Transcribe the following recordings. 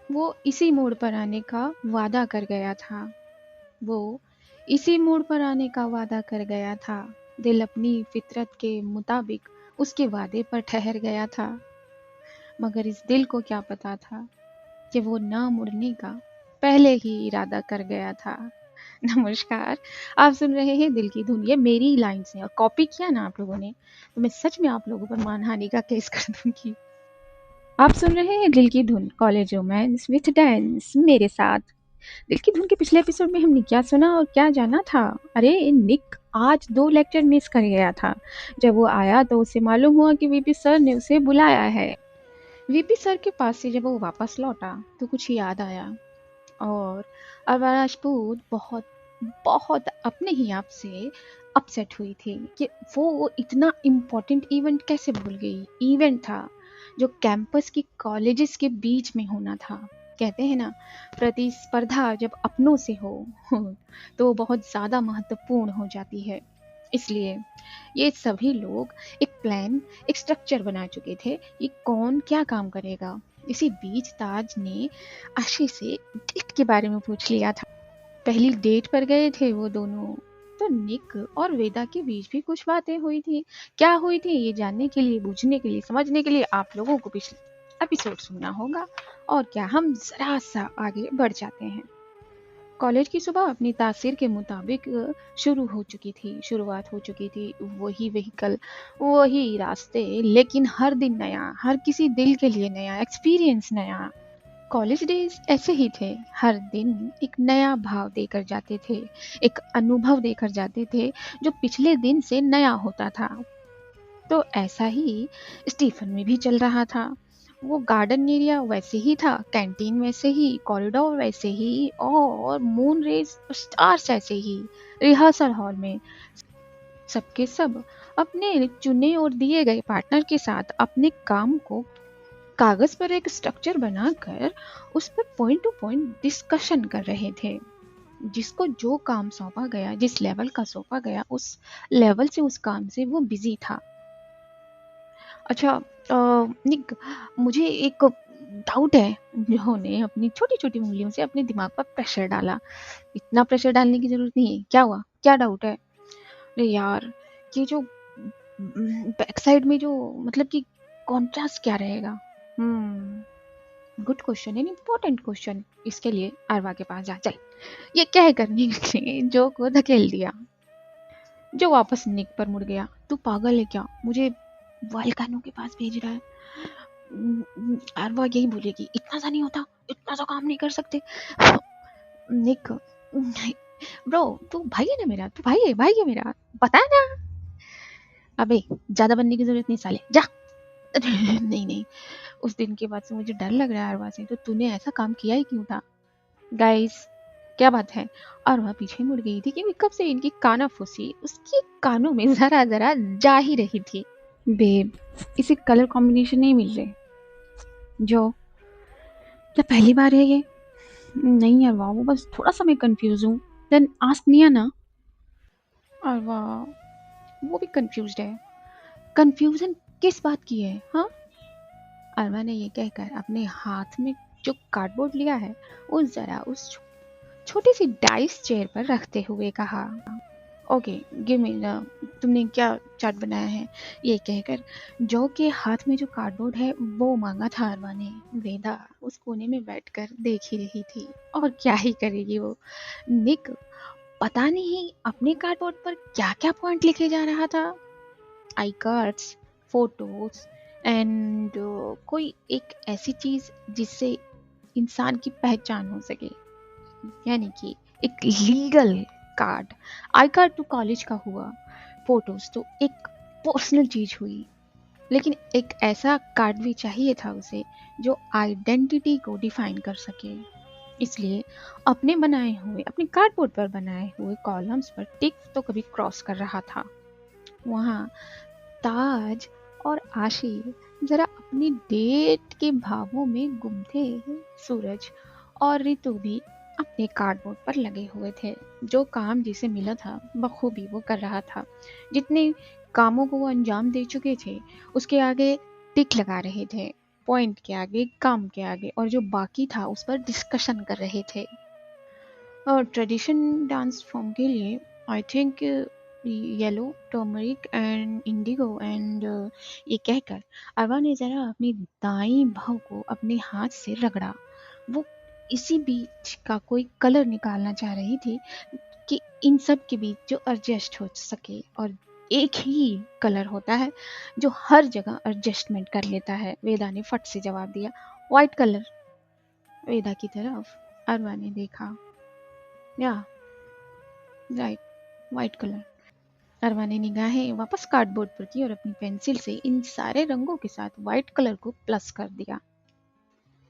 वो इसी मोड़ पर आने का वादा कर गया था। वो इसी मोड़ पर आने का वादा कर गया था। दिल अपनी फितरत के मुताबिक उसके वादे पर ठहर गया था। मगर इस दिल को क्या पता था कि वो ना मुड़ने का पहले ही इरादा कर गया था। नमस्कार, आप सुन रहे हैं दिल की धुन। ये मेरी लाइन्स हैं और कॉपी किया ना आप लोगों ने तो मैं सच में आप लोगों पर मानहानि का केस कर दूंगी। आप सुन रहे हैं दिल की धुन, कॉलेज रोमांस विथ डांस मेरे साथ। दिल की धुन के पिछले एपिसोड में हमने क्या सुना और क्या जाना था? अरे निक आज 2 लेक्चर मिस कर गया था। जब वो आया तो उसे मालूम हुआ कि वीपी सर ने उसे बुलाया है। वीपी सर के पास से जब वो वापस लौटा तो कुछ याद आया और राजपूत बहुत बहुत अपने ही आप से अपसेट हुई थी कि वो इतना इम्पोर्टेंट इवेंट कैसे भूल गई। इवेंट था जो कैंपस की कॉलेजेस के बीच में होना था। कहते हैं ना, प्रतिस्पर्धा जब अपनों से हो तो वो बहुत ज़्यादा महत्वपूर्ण हो जाती है। इसलिए ये सभी लोग एक प्लान, एक स्ट्रक्चर बना चुके थे कि कौन क्या काम करेगा। इसी बीच ताज ने आशी से डेट के बारे में पूछ लिया था। पहली डेट पर गए थे वो दोनों, तो निक और वेदा के बीच भी कुछ बातें हुई थी। क्या हुई थी ये जानने के लिए, बूझने के लिए, समझने के लिए आप लोगों को पिछले एपिसोड सुनना होगा। और क्या, हम जरा सा आगे बढ़ जाते हैं। कॉलेज की सुबह अपनी तासीर के मुताबिक शुरू हो चुकी थी, शुरुआत हो चुकी थी। वही व्हीकल, वही रास्ते, लेकिन हर दिन नया, हर किसी दिल के लिए नया एक्सपीरियंस, नया। कॉलेज डेज ऐसे ही थे। हर दिन एक नया भाव देकर जाते थे, एक अनुभव देकर जाते थे जो पिछले दिन से नया होता था। तो ऐसा ही स्टीफन में भी चल रहा था। वो गार्डन एरिया वैसे ही था, कैंटीन वैसे ही, कॉरिडोर वैसे ही, और मून रेज स्टार्स ऐसे ही। रिहर्सल हॉल में सबके सब अपने चुने और दिए गए पार्टनर के साथ अपने काम को कागज पर एक स्ट्रक्चर बनाकर उस पर पॉइंट टू पॉइंट डिस्कशन कर रहे थे। जिसको जो काम सौंपा गया, जिस लेवल का सौंपा गया, उस लेवल से, उस काम से वो बिजी था। अच्छा निक, मुझे एक डाउट है। जिन्होंने अपनी छोटी छोटी उंगलियों से अपने दिमाग पर प्रेशर डाला। इतना प्रेशर डालने की जरूरत नहीं है। क्या हुआ, क्या डाउट है? अरे यार, ये जो बैक साइड में जो, मतलब कि कॉन्ट्रास्ट क्या रहेगा? Good question, an important question. इसके लिए अरवा के पास जा चल। ये क्या है करने के लिए जो को धकेल दिया, जो वापस निक पर मुड़ गया। तू पागल है क्या? मुझे वालकानों के पास भेज रहा है? अरवा यही बोलेगी, इतना सा नहीं होता, इतना सा काम नहीं कर सकते। निक, ब्रो तू भाई है ना मेरा, तू भाई है मेरा, पता है ना। अबे ज्यादा बनने की जरूरत नहीं साले, जा। नहीं नहीं, उस दिन के बाद से मुझे डर लग रहा है अरवा से। तो तूने ऐसा काम किया ही क्यों था? गाइस, क्या बात है? और वह पीछे मुड़ गई थी कि कब से इनकी कानाफूसी उसके कानों में जरा जरा जा ही रही थी। बेब, इसे कलर कॉम्बिनेशन नहीं मिल रहे। जो, क्या पहली बार है ये? नहीं यार वाह, वो बस थोड़ा सा मैं कंफ्यूज हूँ। देन आस्क निया ना। और वाह, वो भी कंफ्यूज है। कंफ्यूजन किस बात की है? हाँ, अरवा ने ये कहकर अपने हाथ में जो कार्डबोर्ड लिया है वो जरा उस छोटी सी डाइस चेयर पर रखते हुए कहा। ओके, गिव मी द, तुमने क्या चार्ट बनाया है? ये कहकर जो के हाथ में जो कार्डबोर्ड है वो मांगा था अरवा ने। वेदा उस कोने में बैठकर देख ही रही थी, और क्या ही करेगी वो। निक पता नहीं अपने कार्डबोर्ड पर क्या क्या पॉइंट लिखे जा रहा था। आई कार्ड्स, फोटोज एंड कोई एक ऐसी चीज जिससे इंसान की पहचान हो सके, यानी कि एक लीगल कार्ड। आई कार्ड तो कॉलेज का हुआ, फोटोज तो एक पर्सनल चीज हुई, लेकिन एक ऐसा कार्ड भी चाहिए था उसे जो आइडेंटिटी को डिफाइन कर सके। इसलिए अपने बनाए हुए, अपने कार्डबोर्ड पर बनाए हुए कॉलम्स पर टिक तो कभी क्रॉस कर रहा था। वहाँ ताज और आशी जरा अपनी डेट के भावों में गुम थे। सूरज और रितु भी अपने कार्डबोर्ड पर लगे हुए थे। जो काम जिसे मिला था बखूबी वो कर रहा था। जितने कामों को वो अंजाम दे चुके थे उसके आगे टिक लगा रहे थे। पॉइंट के आगे, काम के आगे, और जो बाकी था उस पर डिस्कशन कर रहे थे। और ट्रेडिशन डांस फॉर्म के लिए I think yellow, turmeric and Indigo and ये कहकर अरवा ने जरा अपनी दाईं भौं को अपने हाथ से रगड़ा। वो इसी बीच का कोई कलर निकालना चाह रही थी कि इन सब के बीच जो एडजस्ट हो सके, और एक ही कलर होता है जो हर जगह एडजस्टमेंट कर लेता है। वेदा ने फट से जवाब दिया, वाइट कलर। वेदा की तरफ अरवा ने देखा। या राइट, वाइट कलर। अरवा ने निगाहें वापस कार्डबोर्ड पर की और अपनी पेंसिल से इन सारे रंगों के साथ व्हाइट कलर को प्लस कर दिया।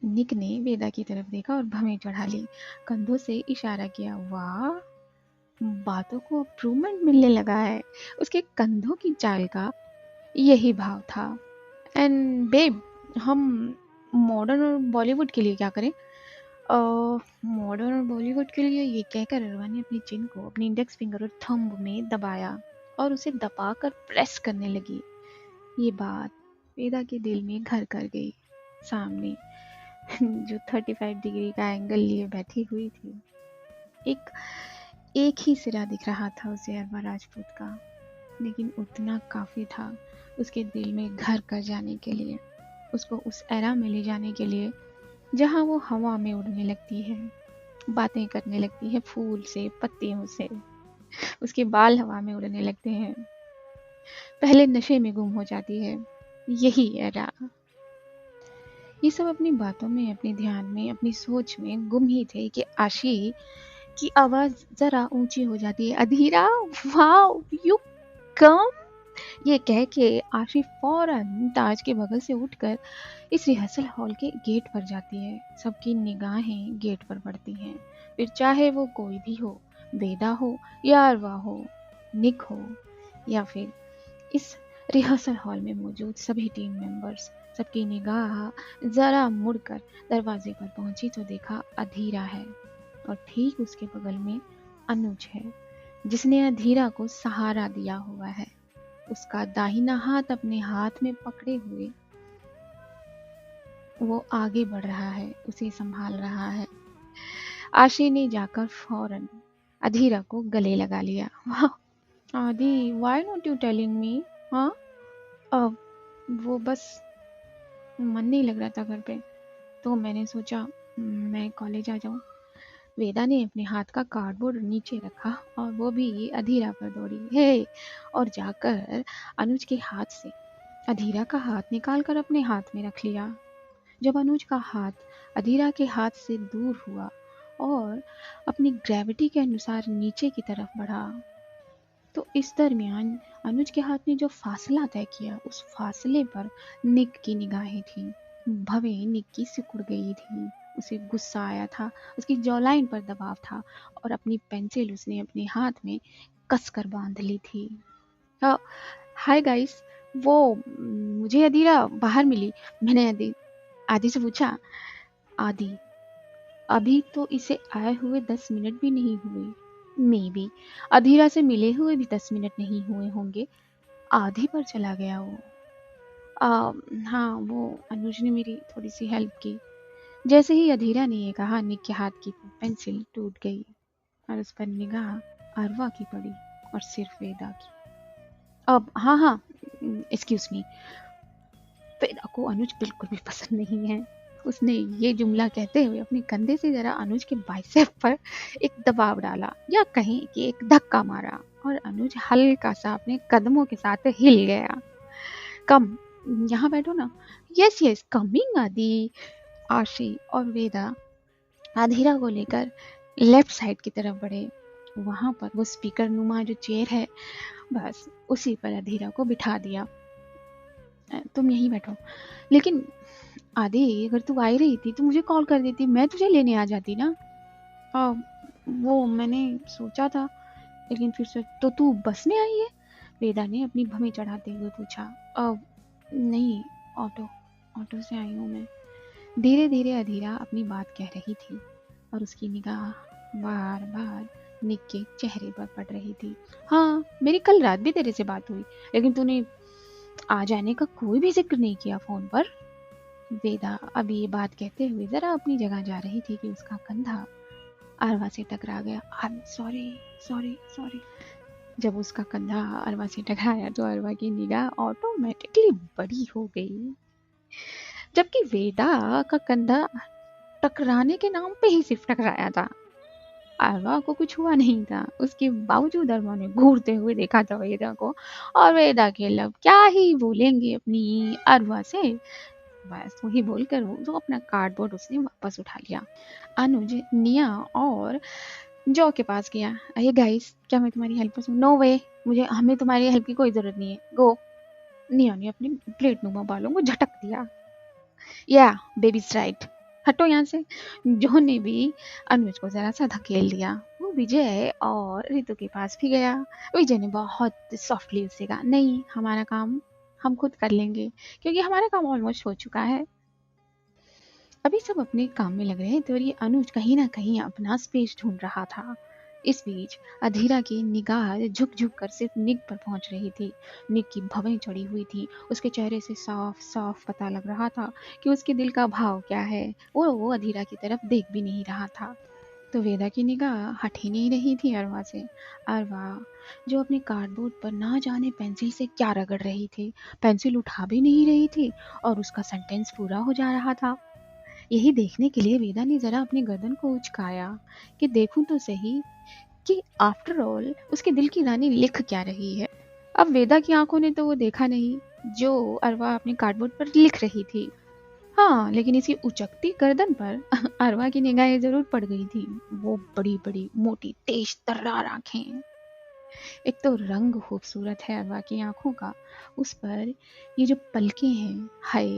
निक ने वेदा की तरफ देखा और भवें चढ़ा ली, कंधों से इशारा किया। वाह, बातों को अप्रूवमेंट मिलने लगा है। उसके कंधों की चाल का यही भाव था। एंड बेब, हम मॉडर्न और बॉलीवुड के लिए क्या करें? मॉडर्न और बॉलीवुड के लिए, ये कहकर अरवा ने अपनी चिन को अपनी इंडेक्स फिंगर और थंब में दबाया और उसे दबाकर प्रेस करने लगी। ये बात वेदा के दिल में घर कर गई। सामने जो 35 डिग्री का एंगल लिए बैठी हुई थी, एक ही सिरा दिख रहा था उसे अरवा राजपूत का, लेकिन उतना काफी था उसके दिल में घर कर जाने के लिए, उसको उस एरा में ले जाने के लिए जहाँ वो हवा में उड़ने लगती है, बातें करने लगती है फूल से, पत्तियों से, उसके बाल हवा में उड़ने लगते हैं, पहले नशे में गुम हो जाती है। यही एरा। ये सब अपनी बातों में, अपने ध्यान में, अपनी सोच में गुम ही थे कि आशी की आवाज जरा ऊंची हो जाती है। अधीरा, वाओ, यू कम। ये कह के आशी फौरन ताज के बगल से उठकर इस रिहर्सल हॉल के गेट पर जाती है। सबकी निगाहें गेट पर पड़ती हैं, फिर चाहे वो कोई भी हो, वेदा हो या अरवा हो, निक हो, या फिर इस रिहर्सल हॉल में मौजूद सभी टीम मेंबर्स। सबकी निगाह जरा मुड़कर दरवाजे पर पहुंची तो देखा अधीरा है, और ठीक उसके बगल में अनुज है, जिसने अधीरा को सहारा दिया हुआ है। उसका दाहिना हाथ अपने हाथ में पकड़े हुए वो आगे बढ़ रहा है, उसे संभाल रहा है। आशी ने जाकर फौरन अधीरा को गले लगा लिया। आदि, why not you telling me? हाँ, अब वो बस मन नहीं लग रहा था घर पे, तो मैंने सोचा मैं कॉलेज आ जाऊं। वेदा ने अपने हाथ का कार्डबोर्ड नीचे रखा और वो भी अधीरा पर दौड़ी है, और जाकर अनुज के हाथ से अधीरा का हाथ निकालकर अपने हाथ में रख लिया। जब अनुज का हाथ अधीरा के हाथ से दूर हुआ और अपनी ग्रेविटी के अनुसार नीचे की तरफ बढ़ा, तो इस दरमियान अनुज के हाथ ने जो फासला तय किया, उस फासले पर निक की निगाहें थीं। भवे निक की सिकुड़ गई थी। उसे गुस्सा आया था, उसकी जॉलाइन पर दबाव था, और अपनी पेंसिल उसने अपने हाथ में कसकर बांध ली थी। हाय गाइस, वो मुझे अधीरा बाहर मिली। मैंने आदि से पूछा, आदि, अभी तो इसे आए हुए 10 मिनट भी नहीं हुए। मे बी अधीरा से मिले हुए भी 10 मिनट नहीं हुए होंगे। आधे पर चला गया वो। हाँ, वो अनुज ने मेरी थोड़ी सी हेल्प की। जैसे ही अधीरा ने ये कहा, निक के हाथ की पेंसिल टूट गई और उस पर निगाह अरवा की पड़ी और सिर्फ वेदा की। अब हाँ, एक्सक्यूज मी। वेदा को अनुज बिल्कुल भी पसंद नहीं है। उसने ये जुमला कहते हुए अपने कंधे से जरा अनुज के बाइसेप पर एक दबाव डाला, या कहें कि एक धक्का मारा, और अनुज हल्का सा अपने कदमों के साथ हिल गया। कम, यहाँ बैठो ना। यस यस, कमिंग आदि। आशी और वेदा अधीरा को लेकर लेफ्ट साइड की तरफ बढ़े। वहां पर वो स्पीकर नुमा जो चेयर है, बस उसी पर अधीरा को बिठा दिया। तुम यहीं बैठो। लेकिन आदि, अगर तू आ ही रही थी तो मुझे कॉल कर देती, मैं तुझे लेने आ जाती ना। वो मैंने सोचा था, लेकिन फिर से तो तू बस में आई है? वेदा ने अपनी भवें चढ़ाते हुए पूछा। नहीं, ऑटो से आई हूँ मैं। धीरे धीरे अधीरा अपनी बात कह रही थी और उसकी निगाह बार बार निक के चेहरे पर पड़ रही थी। हाँ, मेरी कल रात भी तेरे से बात हुई, लेकिन तूने आ जाने का कोई भी जिक्र नहीं किया फोन पर। वेदा अभी ये बात कहते हुए जरा अपनी जगह जा रही थी कि उसका कंधा अरवा से टकरा गया। I am sorry, sorry, sorry. जब उसका कंधा अरवा से टकराया तो अरवा की निगाह ऑटोमेटिकली बड़ी हो गई, जबकि वेदा का कंधा टकराने के नाम पे ही सिर्फ टकराया था। अरवा को कुछ हुआ नहीं था। उसके बावजूद अरवा ने घूरते हुए देखा था वेदा को, और वेदा के लब क्या ही बोलेंगे अपनी अरवा से। बस वही बोलकर वो तो अपना कार्डबोर्ड उसने वापस उठा लिया। अनुज, निया और जो के पास गया। अरे गाइस, क्या मैं तुम्हारी हेल्प कर सकूं? नो वे, हमें तुम्हारी हेल्प की कोई जरूरत नहीं है, गो। निया ने अपनी प्लेट नुमा बालों को झटक दिया। या बेबीज राइट, हटो यहाँ से। जो ने भी अनुज को जरा सा धकेल दिया। वो विजय और रितु के पास भी गया। विजय ने बहुत सॉफ्टली उससे कहा, नहीं, हमारा काम हम खुद कर लेंगे, क्योंकि हमारा काम ऑलमोस्ट हो चुका है। अभी सब अपने काम में लग रहे थे और ये अनुज कहीं ना कहीं अपना स्पेस ढूंढ रहा था। इस बीच अधीरा की निगाह झुक झुक कर सिर्फ निक पर पहुंच रही थी। निक की भवें चढ़ी हुई थी। उसके चेहरे से साफ साफ पता लग रहा था कि उसके दिल का भाव क्या है। वो अधीरा की तरफ देख भी नहीं रहा था। तो वेदा की निगाह हट ही नहीं रही थी अरवा से। अरवा जो अपने कार्डबोर्ड पर ना जाने पेंसिल से क्या रगड़ रही थी, पेंसिल उठा भी नहीं रही थी और उसका सेंटेंस पूरा हो जा रहा था। यही देखने के लिए वेदा ने जरा अपनी गर्दन को उचकाया कि देखूं तो सही कि आफ्टर ऑल उसके दिल की रानी लिख क्या रही है। अब वेदा की आंखों ने तो वो देखा नहीं जो अरवा अपने कार्डबोर्ड पर लिख रही थी। हाँ, लेकिन इसकी उचकती गर्दन पर अरवा की निगाहें जरूर पड़ गई थी। वो बड़ी बड़ी मोटी तेज तर्रार आंखें। एक तो रंग खूबसूरत है अरवा की आंखों का, उस पर ये जो पलकें हैं, हाय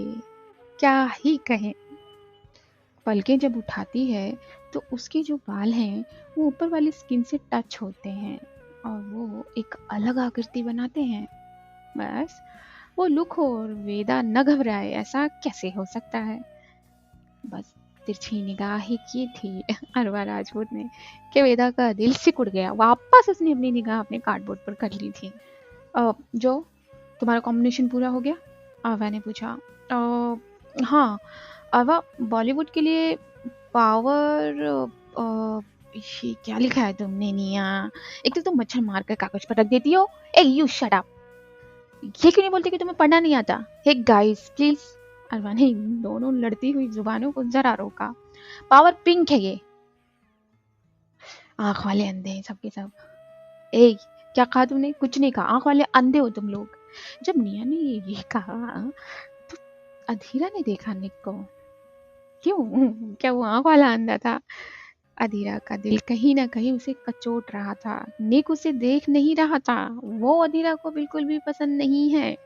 क्या ही कहें। पलकें जब उठाती है तो उसके जो बाल हैं वो ऊपर वाली स्किन से टच होते हैं और वो एक अलग आकृति बनाते हैं। बस वो लुक हो और वेदा न घबराए, ऐसा कैसे हो सकता है। बस तिरछी निगाह ही की थी अरवा राजपूत ने कि वेदा का दिल सिकुड़ गया। वापस उसने अपनी निगाह अपने कार्डबोर्ड पर कर ली थी। जो तुम्हारा कॉम्बिनेशन पूरा हो गया? आवा ने पूछा। हाँ आवा, बॉलीवुड के लिए पावर। ये क्या लिखा है तुमने निया? एक तो तुम मच्छर मार कर कागज पर रख देती हो। ए यू शट अप। ये क्यों नहीं बोलती कि तुम्हें पढ़ना नहीं आता? Hey guys please. अरवा ने इन दोनों लड़ती हुई जुबानों को जरा रोका। पावर पिंक है ये। आंख वाले अंधे हैं सबके सब। ए क्या कहा तुमने? कुछ नहीं कहा, आंख वाले अंधे हो तुम लोग। जब निया ने ये कहा तो अधीरा ने देखा निक को। क्यों, क्या वो आंख वाला अंधा था? अधीरा का दिल कहीं ना कहीं उसे कचोट रहा था। निक उसे देख नहीं रहा था। वो अधीरा को बिल्कुल भी पसंद नहीं है।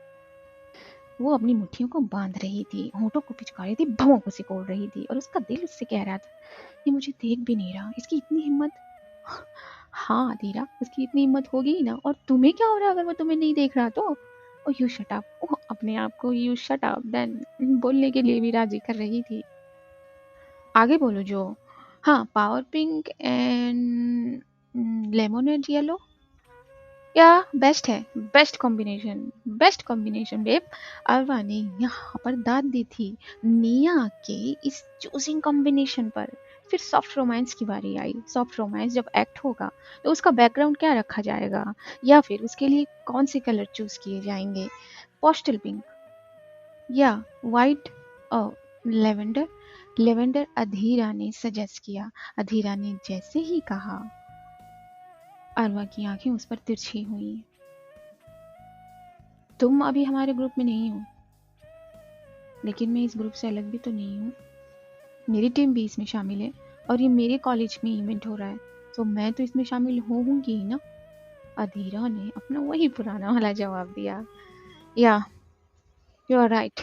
वो अपनी मुट्ठियों को बांध रही थी, होठों को पिचका रही थी, भवों को सिकोड़ रही थी और उसका दिल उससे कह रहा था, ये मुझे देख भी नहीं रहा, इसकी इतनी हिम्मत। हाँ अधीरा, उसकी इतनी हिम्मत होगी ही ना। और तुम्हें क्या हो रहा अगर वो तुम्हें नहीं देख रहा तो? ओ यू शट अप। वो अपने आप को यू शट अप देन बोलने के लिए भी राजी कर रही थी। आगे बोलो जो। हाँ, power pink and lemonade yellow. या बेस्ट है, best combination, best combination babe. Arwa ने यहाँ पर दाद दी थी निया के इस चूजिंग कॉम्बिनेशन पर। फिर सॉफ्ट रोमांस की बारी आई। सॉफ्ट रोमांस जब एक्ट होगा तो उसका बैकग्राउंड क्या रखा जाएगा, या फिर उसके लिए कौन से कलर चूज किए जाएंगे? पोस्टल पिंक या वाइट, लेवेंडर। लेवेंडर अधीरा ने सजेस्ट किया। अधीरा ने जैसे ही कहा अरवा की आंखें उस पर तिरछी हुई। तुम अभी हमारे ग्रुप में नहीं हो, लेकिन मैं इस ग्रुप से अलग भी तो नहीं हूँ। मेरी टीम भी इसमें शामिल है और ये मेरे कॉलेज में इवेंट हो रहा है, तो मैं तो इसमें शामिल होंगी ही ना। अधीरा ने अपना वही पुराना वाला जवाब दिया। या यू आर राइट।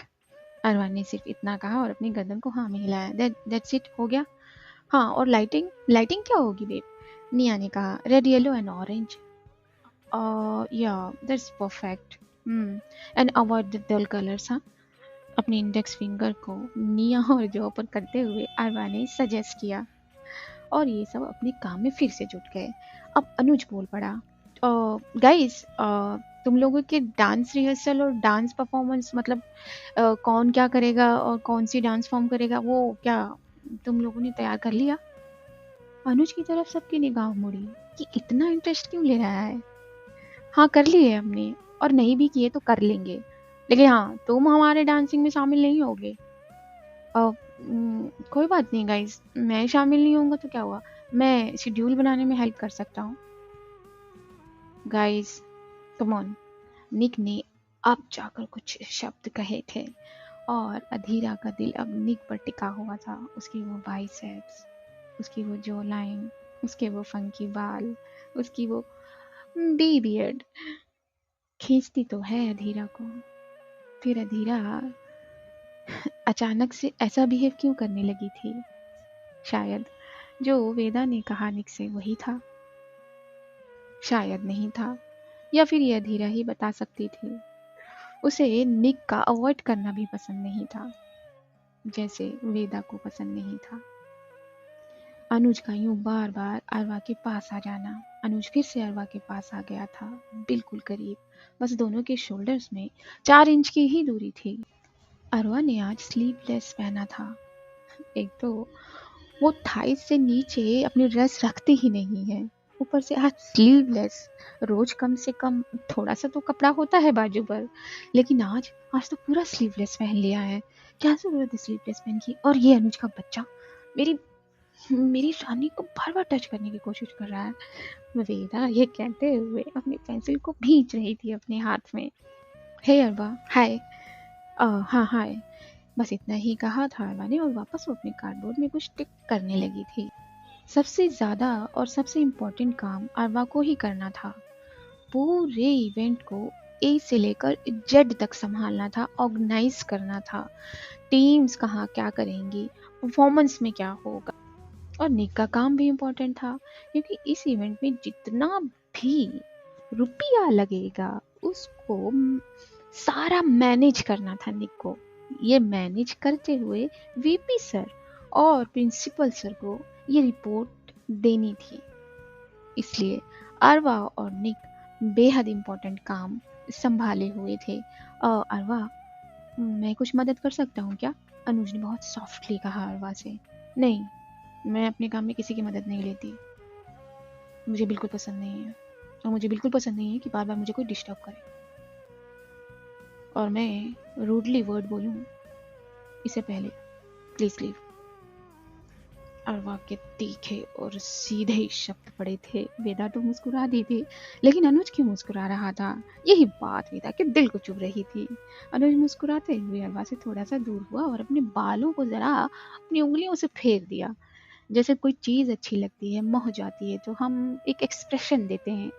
अरवा ने सिर्फ इतना कहा और अपनी गर्दन को हाँ में हिलाया। दैट्स इट, हो गया। हाँ, और लाइटिंग, लाइटिंग क्या होगी बेब? निया ने कहा, रेड येलो एंड ऑरेंज। या that's perfect. And avoid the dull colours. हाँ, अपने इंडेक्स फिंगर को निया और जो पर करते हुए अरवा ने सजेस्ट किया और ये सब अपने काम में फिर से जुट गए। अब अनुज बोल पड़ा, गाइस तुम लोगों के डांस रिहर्सल और डांस परफॉर्मेंस मतलब कौन क्या करेगा और कौन सी डांस फॉर्म करेगा वो क्या तुम लोगों ने तैयार कर लिया? अनुज की तरफ सबकी निगाह मुड़ी कि इतना इंटरेस्ट क्यों ले रहा है। हाँ कर लिए हमने, और नहीं भी किए तो कर लेंगे, लेकिन हाँ तुम हमारे डांसिंग में शामिल नहीं होगे। कोई बात नहीं गाइस, मैं शामिल नहीं होऊंगा तो क्या हुआ, मैं शेड्यूल बनाने में हेल्प कर सकता हूँ। गाइस कम ऑन, निक ने अब जाकर कुछ शब्द कहे थे और अधीरा का दिल अब निक पर टिका हुआ था। उसकी वो बाइसेप्स, उसकी वो जो लाइन, उसके वो फंकी बाल, उसकी वो बियर्ड खींचती तो है अधीरा को। फिर अधीरा अचानक से ऐसा बिहेव क्यों करने लगी थी? शायद जो वेदा ने कहा निक से वही था, शायद नहीं था, या फिर ये अधीरा ही बता सकती थी। उसे निक का अवॉइड करना भी पसंद नहीं था, जैसे वेदा को पसंद नहीं था। अनुज का यूं बार बार अरवा के पास आ जाना। अनुज फिर से अरवा के पास आ गया था, बिल्कुल करीब, बस दोनों के शोल्डर्स में 4 इंच की ही दूरी थी। अरवा ने आज स्लीवलेस पहना था। एक तो वो थाइस से नीचे अपनी ड्रेस रखती ही नहीं है, ऊपर से आज स्लीवलेस। रोज कम से कम थोड़ा सा तो कपड़ा होता है बाजू पर, लेकिन आज आज तो पूरा स्लीवलेस पहन लिया है। क्या जरूरत है स्लीवलेस पहन की? और ये अनुज का बच्चा मेरी मेरी रानी को बार बार टच करने की कोशिश कर रहा है। वेदा ये कहते हुए अपनी पेंसिल को भींच रही थी अपने हाथ में। हे अरबा, हाय। हाँ हाय, बस इतना ही कहा था अरबा ने और वापस वो अपने कार्डबोर्ड में कुछ टिक करने लगी थी। सबसे ज्यादा और सबसे इम्पोर्टेंट काम अरबा को ही करना था। पूरे इवेंट को ए से लेकर जेड तक संभालना था, ऑर्गेनाइज करना था। टीम्स कहाँ क्या करेंगी, परफॉर्मेंस में क्या होगा, और निक का काम भी इम्पोर्टेंट था, क्योंकि इस इवेंट में जितना भी रुपया लगेगा उसको सारा मैनेज करना था निक को। ये मैनेज करते हुए वीपी सर और प्रिंसिपल सर को ये रिपोर्ट देनी थी। इसलिए अरवा और निक बेहद इम्पोर्टेंट काम संभाले हुए थे। अरवा, मैं कुछ मदद कर सकता हूँ क्या? अनुज ने बहुत सॉफ्टली कहा अरवा से। नहीं, मैं अपने काम में किसी की मदद नहीं लेती, मुझे बिल्कुल पसंद नहीं है, और मुझे बिल्कुल पसंद नहीं है कि बार बार मुझे कोई डिस्टर्ब करे और मैं रूडली वर्ड बोलूँ इससे पहले। Please leave. अरवा के तीखे और सीधे शब्द पड़े थे। वेदा तो मुस्कुरा दी थी, लेकिन अनुज क्यों मुस्कुरा रहा था? यही बात वेदा के दिल को चुभ रही थी। अनुज मुस्कुराते हुए अरवा से थोड़ा सा दूर हुआ और अपने बालों को जरा अपनी उंगलियों से फेर दिया। जैसे कोई चीज अच्छी लगती है, मोह जाती है तो हम एक एक्सप्रेशन देते हैं।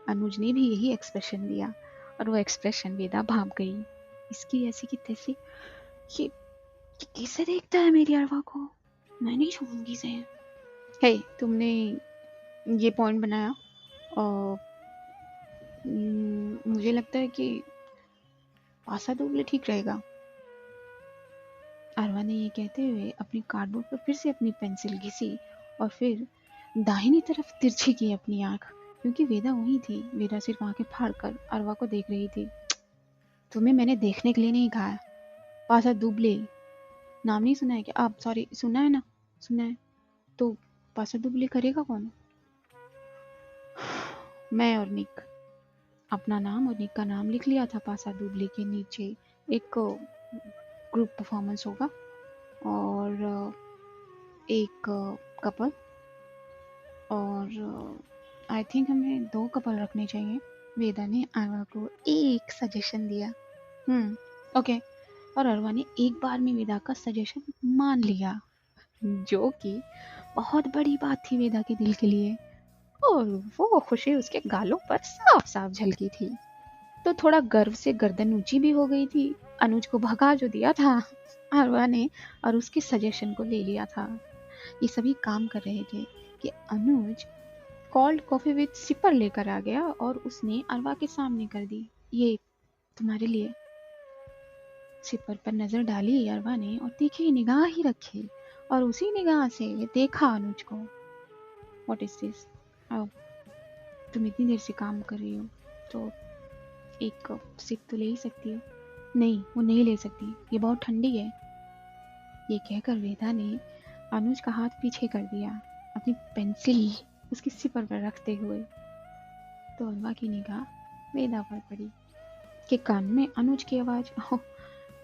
अनुज ने भी यही एक्सप्रेशन दिया और वो एक्सप्रेशन वेदा भाप गई। इसकी ऐसी की तैसी, ये कैसे देखता है मेरी अरवा को? मैं नहीं छोड़ूंगी इसे। हे, तुमने ये पॉइंट बनाया और मुझे लगता है कि पासा दुबले ठीक रहेगा। अरवा ने ये कहते हुए अपनी कार्डबोर्ड पर फिर से अपनी पेंसिल घिसी और फिर दाहिनी तरफ तिरछी की अपनी आंख, क्योंकि वेदा वहीं थी। वेदा सिर्फ आंखें फाड़कर अरवा को देख रही थी। तुम्हें मैंने देखने के लिए नहीं कहा है। पासा दुबले नाम नहीं सुना है क्या? आप सॉरी, सुना है ना? सुना है तो पासा दुबले करेगा कौन? मैं और निक। अपना नाम और निक का नाम लिख लिया था पासा दुबले के नीचे। एक ग्रुप परफॉर्मेंस होगा और एक कपल, और आई थिंक हमें 2 कपल रखने चाहिए। वेदा ने अरवा को एक सजेशन दिया। ओके। और अरवा ने एक बार में वेदा का सजेशन मान लिया, जो कि बहुत बड़ी बात थी वेदा के दिल के लिए, और वो खुशी उसके गालों पर साफ साफ झलकी थी। तो थोड़ा गर्व से गर्दन ऊंची भी हो गई थी। अनुज को भगा जो दिया था अरवा ने, और उसके सजेशन को ले लिया था। ये सभी काम कर रहे थे कि अनुज कोल्ड कॉफी विद सिपर लेकर आ गया और उसने अरवा के सामने कर दी। ये तुम्हारे लिए। सिपर पर नजर डाली अरवा ने और तीखी निगाह ही रखी, और उसी निगाह से देखा अनुज को। What is this? अब तुम इतनी देर से काम कर रही हो तो एक सिप तो ले ही सकती हो। नहीं, वो नहीं ले सकती, ये बहुत ठंडी है। ये कहकर वेदा ने अनुज का हाथ पीछे कर दिया, अपनी पेंसिल उसकी सिपर पर रखते हुए। तो अरवा की निगाह वेदा पर पड़ी कि कान में अनुज की आवाज। ओह,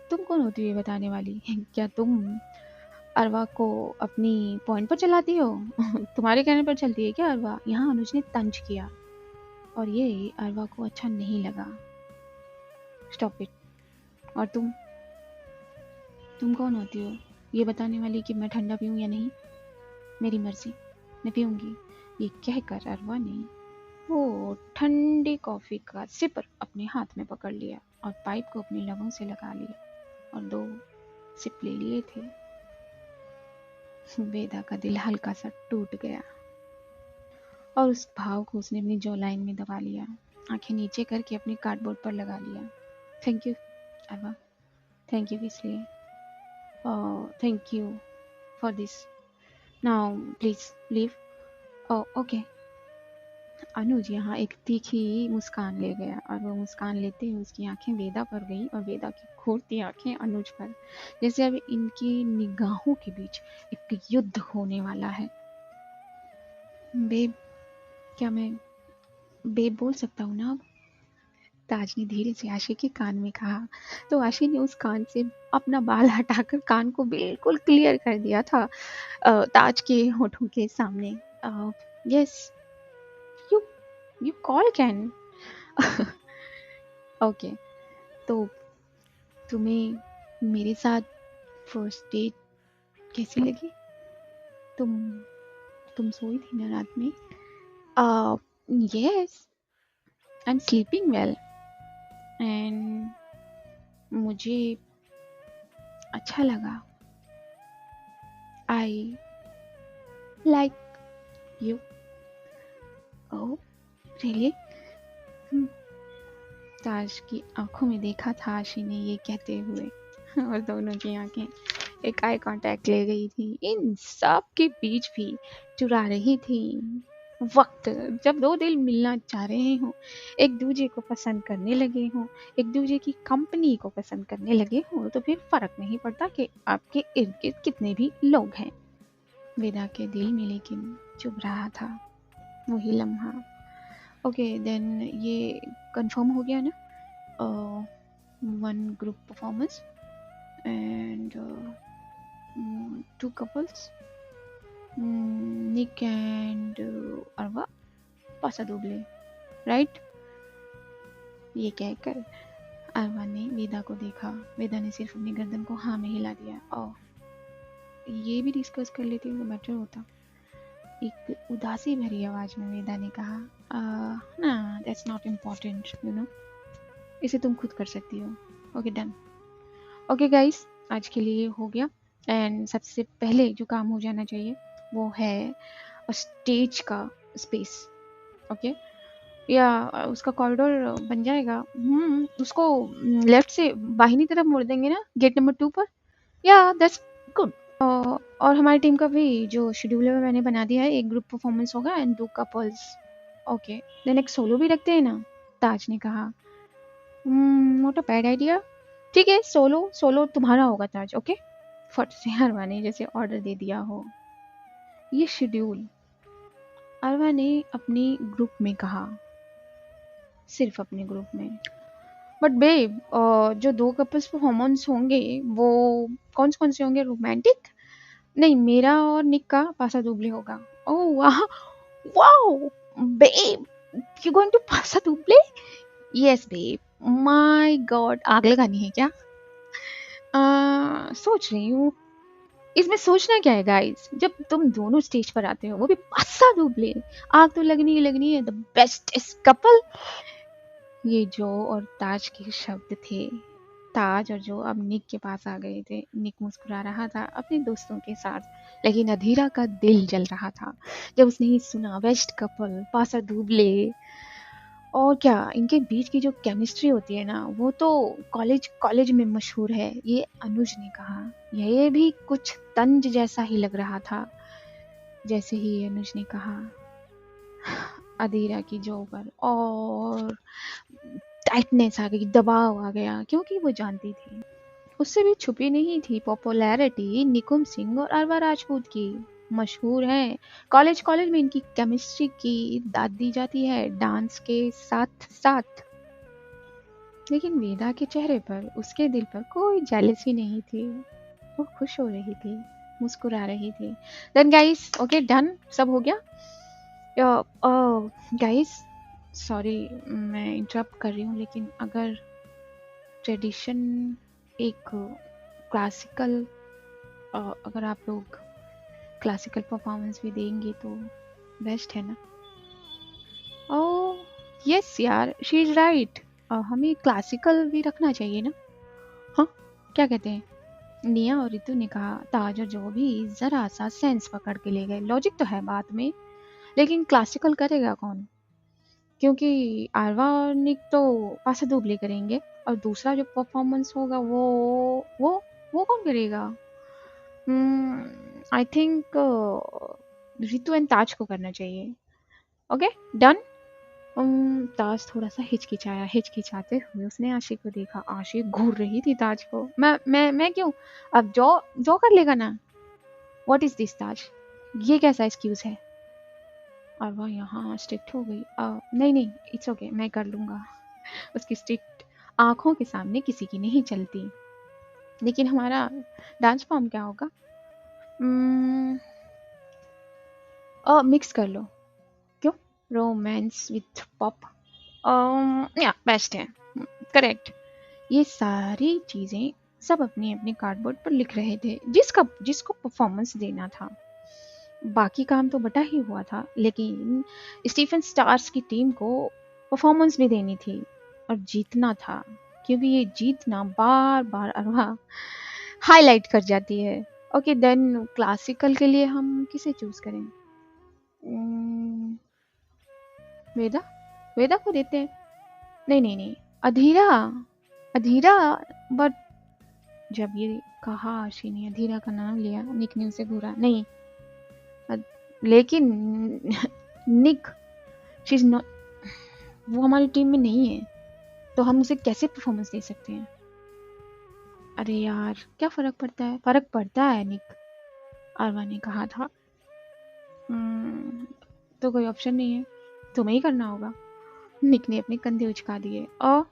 तुम कौन होती है बताने वाली? क्या तुम अरवा को अपनी पॉइंट पर चलाती हो? तुम्हारे कहने पर चलती है क्या अरवा? यहाँ अनुज ने तंज किया और ये अरवा को अच्छा नहीं लगा। Stop it. और तुम कौन होती हो ये बताने वाली कि मैं ठंडा पीऊँ या नहीं? मेरी मर्जी, मैं पीऊँगी। ये कहकर अरवा ने वो ठंडी कॉफी का सिपर अपने हाथ में पकड़ लिया और पाइप को अपनी लबों से लगा लिया और 2 सिप ले लिए थे। वेदा का दिल हल्का सा टूट गया और उस भाव को उसने अपनी जॉलाइन में दबा लिया, आंखें नीचे करके अपनी कार्डबोर्ड पर लगा लिया। Thank you Arwa, thank you इसलिए, thank you for this. Now please leave. Okay. Anuj यहाँ एक तीखी मुस्कान ले गया और वो मुस्कान लेते ही उसकी आंखें वेदा पर गई और वेदा की घूरती आंखें अनुज पर, जैसे अब इनकी निगाहों के बीच एक युद्ध होने वाला है। बेब, क्या मैं बेब बोल सकता हूँ ना अब? ताज ने धीरे से आशी के कान में कहा। तो आशी ने उस कान से अपना बाल हटाकर कान को बिल्कुल क्लियर कर दिया था ताज के होठों के सामने। Yes, you you call can. Okay, तो तुम्हें मेरे साथ फर्स्ट डेट कैसी लगी? तुम तुम सोई थी ना रात में? Yes, I am sleeping well and मुझे अच्छा लगा। I like you. Oh really? Taj की आंखों में देखा था आशी ने ये कहते हुए और दोनों की आंखें एक आई कांटेक्ट ले गई थी। इन सब के बीच भी चुरा रही थी वक्त। जब 2 दिल मिलना चाह रहे हों, एक दूसरे को पसंद करने लगे हों, एक दूसरे की कंपनी को पसंद करने लगे हों, तो फिर फर्क नहीं पड़ता कि आपके इर्द गिर्द कितने भी लोग हैं। वेदा के दिल में लेकिन चुभ रहा था वही लम्हा। ओके देन, ये कंफर्म हो गया ना? 1 group performance and 2 couples, Nick and Arva, पासा दोबले, राइट? ये कहकर अरवा ने वेदा को देखा। वेदा ने सिर्फ अपनी गर्दन को हाँ में हिला दिया। और ये भी डिस्कस कर लेती तो बेटर होता। एक उदासी भरी आवाज में वेदा ने कहा, ना that's not important, you know, इसे तुम खुद कर सकती हो। Okay done. ओके गाइस, आज के लिए हो गया। एंड सबसे पहले जो काम हो जाना चाहिए वो है स्टेज का स्पेस। ओके, या उसका कॉरिडोर बन जाएगा। उसको लेफ्ट से बाहिनी तरफ मोड़ देंगे ना, गेट नंबर 2 पर। या दैट्स गुड। और हमारी टीम का भी जो शेड्यूल है मैंने बना दिया है। 1 ग्रुप परफॉर्मेंस होगा एंड 2 कपल्स। ओके देन एक सोलो भी रखते हैं ना, ताज ने कहा। Not a bad idea. ठीक है, सोलो तुम्हारा होगा ताज। ओके, फट से अरवा ने जैसे ऑर्डर दे दिया हो। ये शेड्यूल अरवा ने अपने ग्रुप में कहा, सिर्फ अपने ग्रुप में। बट बेब, जो 2 कपल्स परफॉर्मेंस होंगे वो कौन से होंगे? रोमांटिक? नहीं, मेरा और निक का पासा दोबले होगा। ओह वाह, wow babe, you going to पासा दोबले? यस बेब, माय गॉड, आग लगानी है क्या? सोच रही हूँ। इसमें सोचना क्या है गाइस, जब तुम दोनों स्टेज पर आते हो वो भी पासा दोबले, आग तो लगनी है। The best couple. ये जो और ताज के शब्द थे। ताज और जो अब निक के पास आ गए थे। निक मुस्कुरा रहा था अपने दोस्तों के साथ, लेकिन अधीरा का दिल जल रहा था जब उसने ये सुना, बेस्ट कपल, पासा दोबले। और क्या इनके बीच की जो केमिस्ट्री होती है ना, वो तो कॉलेज में मशहूर है। ये अनुज ने कहा। ये भी कुछ तंज जैसा ही लग रहा था। जैसे ही अनुज ने कहा, अधीरा की जो पर और टाइटनेस आ गई, दबाव आ गया, क्योंकि वो जानती थी उससे भी छुपी नहीं थी पॉपुलैरिटी निकुम सिंह और अरवा राजपूत की। मशहूर है, कॉलेज कॉलेज में इनकी केमिस्ट्री की दाद दी जाती है डांस के साथ साथ। लेकिन वेदा के चेहरे पर, उसके दिल पर कोई जेलसी नहीं थी। वो खुश हो रही थी, मुस्कुरा रही थी। देन गाइस, ओके डन, सब हो गया। गाइस सॉरी मैं इंटरप्ट कर रही हूँ, लेकिन अगर ट्रेडिशन एक क्लासिकल, अगर आप लोग क्लासिकल परफॉर्मेंस भी देंगे तो बेस्ट है ना। ओह यस यार, शी इज राइट, हमें क्लासिकल भी रखना चाहिए ना। हाँ, क्या कहते हैं? निया और रितु ने कहा। ताज और जो भी जरा सा सेंस पकड़ के ले गए। लॉजिक तो है बात में, लेकिन क्लासिकल करेगा कौन? क्योंकि आरवा और निक तो पासा दुबले करेंगे, और दूसरा जो परफॉर्मेंस होगा वो कौन करेगा? आई थिंक रितु एंड ताज को करना चाहिए। Okay done. ताज थोड़ा सा हिचकिचाया, हिचकिचाते हुए उसने आशी को देखा। आशी घूर रही थी ताज को। मैं क्यों? अब जो जो कर लेगा ना। व्हाट इज दिस ताज, ये कैसा एक्सक्यूज है? और वह यहाँ स्ट्रिक्ट हो गई। नहीं नहीं, इट्स ओके, मैं कर लूँगा। उसकी स्ट्रिक्ट आंखों के सामने किसी की नहीं चलती। लेकिन हमारा डांस फॉर्म क्या होगा? मिक्स कर लो। क्यों? रोमांस विथ पॉप, या बेस्ट है। करेक्ट। ये सारी चीज़ें सब अपने अपने कार्डबोर्ड पर लिख रहे थे, जिसको परफॉर्मेंस देना था। बाकी काम तो बटा ही हुआ था, लेकिन स्टीफन स्टार्स की टीम को परफॉर्मेंस भी देनी थी और जीतना था, क्योंकि ये जीतना बार बार अरवा हाईलाइट कर जाती है। ओके देन, क्लासिकल के लिए हम किसे चूज करें? वेदा, वेदा को देते हैं। नहीं नहीं नहीं, अधीरा, अधीरा। बट जब ये कहा आशी ने, अधीरा का नाम लिया, निक ने उसे घूरा। नहीं, लेकिन निक, शी इज नॉट, वो हमारी टीम में नहीं है, तो हम उसे कैसे परफॉर्मेंस दे सकते हैं? अरे यार, क्या फर्क पड़ता है? फर्क पड़ता है निक, आरवा ने कहा था। तो कोई ऑप्शन नहीं है, तुम्हें ही करना होगा। निक ने अपने कंधे उचका दिए। और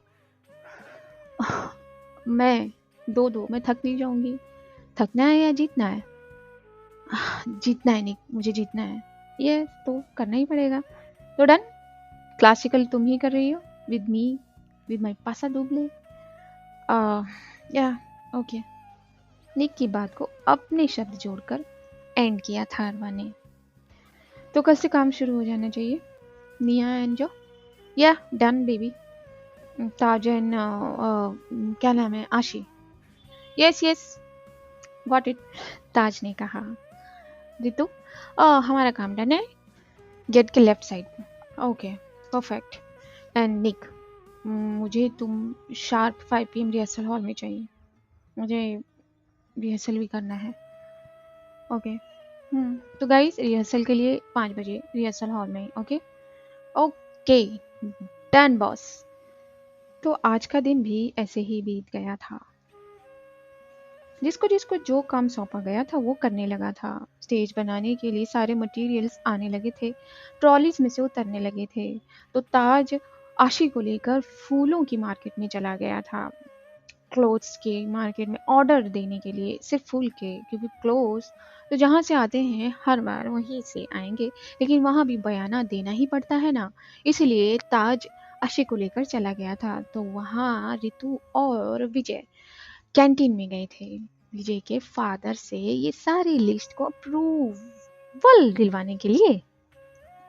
मैं दो मैं थक नहीं जाऊंगी। थकना है या जीतना है? जीतना है निक, मुझे जीतना है। ये तो करना ही पड़ेगा। तो डन, क्लासिकल तुम ही कर रही हो विद मी, विद माय पासा दुबले। या ओके। निक की बात को अपने शब्द जोड़कर एंड किया था अरवा ने। तो कल से काम शुरू हो जाना चाहिए। निया एंड जो, या डन बेबी। ताज एंड क्या नाम है, आशी। यस यस, गॉट इट, ताज ने कहा। रितु, हमारा काम डन है, गेट के लेफ्ट साइड में। Okay perfect. एंड निक, मुझे तुम शार्प 5 PM रिहर्सल हॉल में चाहिए, मुझे रिहर्सल भी करना है। ओके तो गाइस, रिहर्सल के लिए 5 बजे रिहर्सल हॉल में। Okay okay done boss. तो आज का दिन भी ऐसे ही बीत गया था। जिसको जिसको जो काम सौंपा गया था वो करने लगा था। स्टेज बनाने के लिए सारे मटेरियल्स आने लगे थे, ट्रॉलीज में से उतरने लगे थे। तो ताज आशी को लेकर फूलों की मार्केट में चला गया था, क्लोथ्स के मार्केट में ऑर्डर देने के लिए, सिर्फ फूल के, क्योंकि क्लोथ्स तो जहाँ से आते हैं हर बार वहीं से आएंगे, लेकिन वहाँ भी बयाना देना ही पड़ता है ना। इसलिए ताज आशी को लेकर चला गया था। तो वहाँ रितु और विजय कैंटीन में गए थे, विजय के फादर से ये सारी लिस्ट को अप्रूवल दिलवाने के लिए,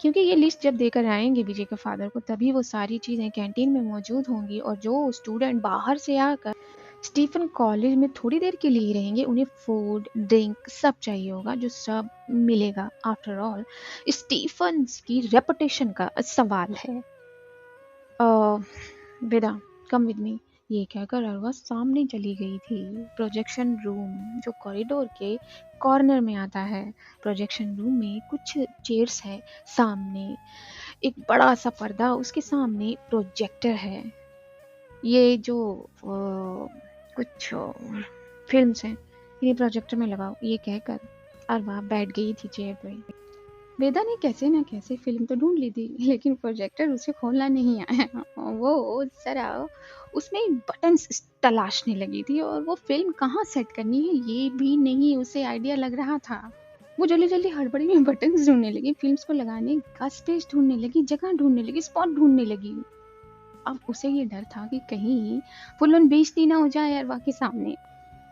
क्योंकि ये लिस्ट जब देकर आएंगे विजय के फादर को, तभी वो सारी चीज़ें कैंटीन में मौजूद होंगी। और जो स्टूडेंट बाहर से आकर स्टीफन कॉलेज में थोड़ी देर के लिए ही रहेंगे, उन्हें फूड ड्रिंक सब चाहिए होगा, जो सब मिलेगा। आफ्टर ऑल स्टीफन की रेपुटेशन का सवाल है। वेदा, कम विद मी, ये कहकर अरवा सामने चली गई थी। प्रोजेक्शन रूम जो कॉरिडोर के कॉर्नर में आता है। प्रोजेक्शन रूम में कुछ चेयर्स है, सामने एक बड़ा सा पर्दा, उसके सामने प्रोजेक्टर है। ये जो कुछ फिल्म्स हैं इन्हें प्रोजेक्टर में लगाओ, ये कहकर अरवा बैठ गई थी चेयर पे। वेदा ने कैसे ना कैसे फिल्म तो ढूंढ ली थी, लेकिन प्रोजेक्टर उसे खोलना नहीं आया। वो जरा उसमें बटन्स तलाशने लगी थी और वो फिल्म कहाँ सेट करनी है ये भी नहीं उसे आइडिया लग रहा था। वो जल्दी जल्दी हड़बड़ी में बटन्स ढूंढने लगी, फिल्म्स को लगाने का स्पेस ढूंढने लगी, जगह ढूंढने लगी, स्पॉट ढूंढने लगी। अब उसे ये डर था कि कहीं फुल ऑन बेइज्जती ना हो जाए अरवा के सामने।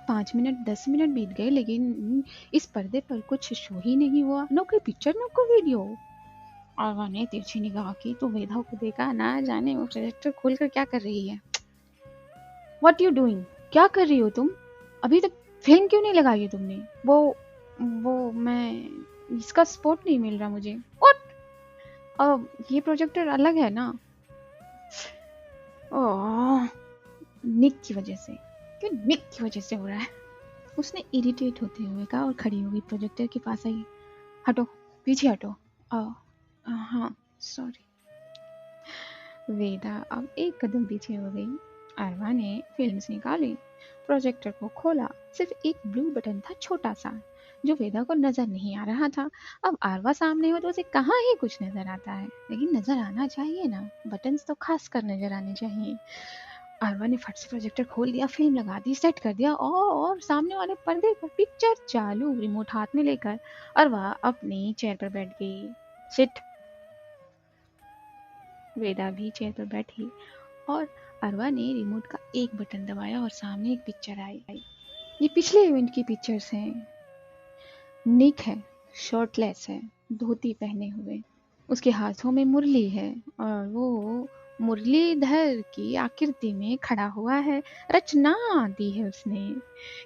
5 मिनट 10 मिनट बीत गए, लेकिन इस पर्दे पर कुछ शो ही नहीं हुआ। न कोई पिक्चर न कोई वीडियो। अरवा ने तिरछी निगाह की तो वेदा को देखा, ना जाने वो प्रोजेक्टर खोलकर क्या कर रही है। व्हाट यू डूइंग, क्या कर रही हो तुम? अभी तक फिल्म क्यों नहीं लगाई है तुमने? वो मैं इसका सपोर्ट नहीं मिल रहा मुझे। व्हाट? ये प्रोजेक्टर अलग है ना? ओह, निक की वजह से। क्यों निक की वजह से हो रहा है? उसने इरिटेट होते हुए कहा और खड़ी हो गई, प्रोजेक्टर के पास आई। हटो, पीछे हटो। हाँ, सॉरी। वेदा अब एक कदम पीछे हो गई। अरवा ने फिल्म्स निकाली, प्रोजेक्टर को खोला। सिर्फ एक ब्लू बटन था, छोटा सा, जो वेदा को नजर नहीं आ रहा था। अब अरवा सामने हो तो उसे कहाँ ही कुछ नजर आता है, लेकिन नजर आना चाहिए ना, बटन्स तो खास कर नजर आने चाहिए। अरवा ने फट से प्रोजेक्टर खोल दिया, फिल्म लगा दी, सेट कर दिया और सामने वाले पर्दे पर पिक्चर चालू। रिमोट हाथ में लेकर अरवा अपनी चेयर पर बैठ गई। सिट। वेदा भी चेयर पर बैठी और अरवा ने रिमोट का एक बटन दबाया और सामने एक पिक्चर आई। ये पिछले इवेंट की पिक्चर्स हैं। निक है, शर्टलेस है, धोती पहने हुए, उसके हाथों में मुरली है और वो मुरलीधर की आकृति में खड़ा हुआ है। रचना दी है उसने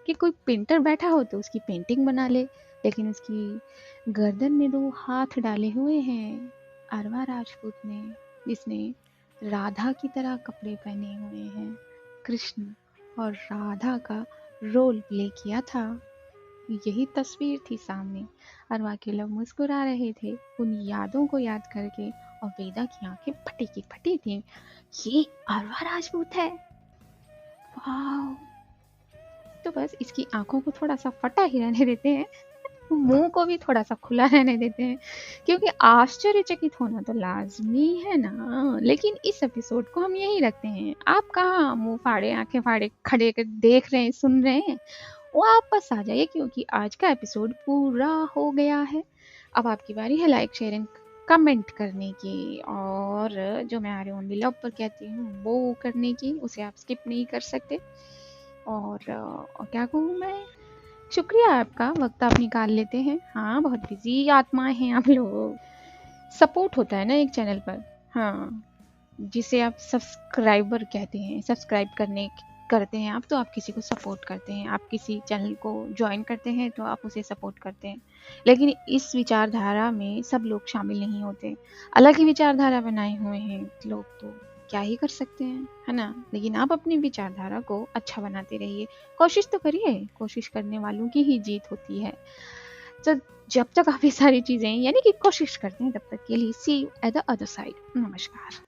कि कोई पेंटर बैठा हो तो उसकी पेंटिंग बना ले, लेकिन उसकी गर्दन में 2 हाथ डाले हुए हैं अरवा राजपूत ने, जिसने राधा की तरह कपड़े पहने हुए हैं। कृष्ण और राधा का रोल प्ले किया था। यही तस्वीर थी सामने। अरवा के लब मुस्कुरा रहे थे उन यादों को याद करके, और वेदा की आंखें फटी की फटी थी। ये अरवा राजपूत है, वाह। तो बस इसकी आंखों को थोड़ा सा फटा ही रहने देते हैं, मुंह को भी थोड़ा सा खुला रहने देते हैं, क्योंकि आश्चर्यचकित होना तो लाजमी है ना। लेकिन इस एपिसोड को हम यही रखते हैं। आप कहाँ मुंह फाड़े आंखें फाड़े खड़े कर देख रहे हैं, सुन रहे हैं? वापस आ जाइए, क्योंकि आज का एपिसोड पूरा हो गया है। अब आपकी बारी है लाइक शेयरिंग कमेंट करने की, और जो मैं आरे ओनली लव पर कहती हूँ वो करने की, उसे आप स्किप नहीं कर सकते। और क्या कहूँ मैं, शुक्रिया आपका, वक्त आप निकाल लेते हैं। हाँ, बहुत बिजी आत्माएं हैं आप लोग। सपोर्ट होता है ना एक चैनल पर, हाँ, जिसे आप सब्सक्राइबर कहते हैं। सब्सक्राइब करते हैं आप, तो आप किसी को सपोर्ट करते हैं। आप किसी चैनल को ज्वाइन करते हैं तो आप उसे सपोर्ट करते हैं। लेकिन इस विचारधारा में सब लोग शामिल नहीं होते, अलग ही विचारधारा बनाए हुए हैं लोग, तो क्या ही कर सकते हैं, है ना। लेकिन आप अपनी विचारधारा को अच्छा बनाते रहिए, कोशिश तो करिए, कोशिश करने वालों की ही जीत होती है। तो जब तक आप ये सारी चीजें यानी कि कोशिश करते हैं, तब तक के लिए see you at the other side. नमस्कार।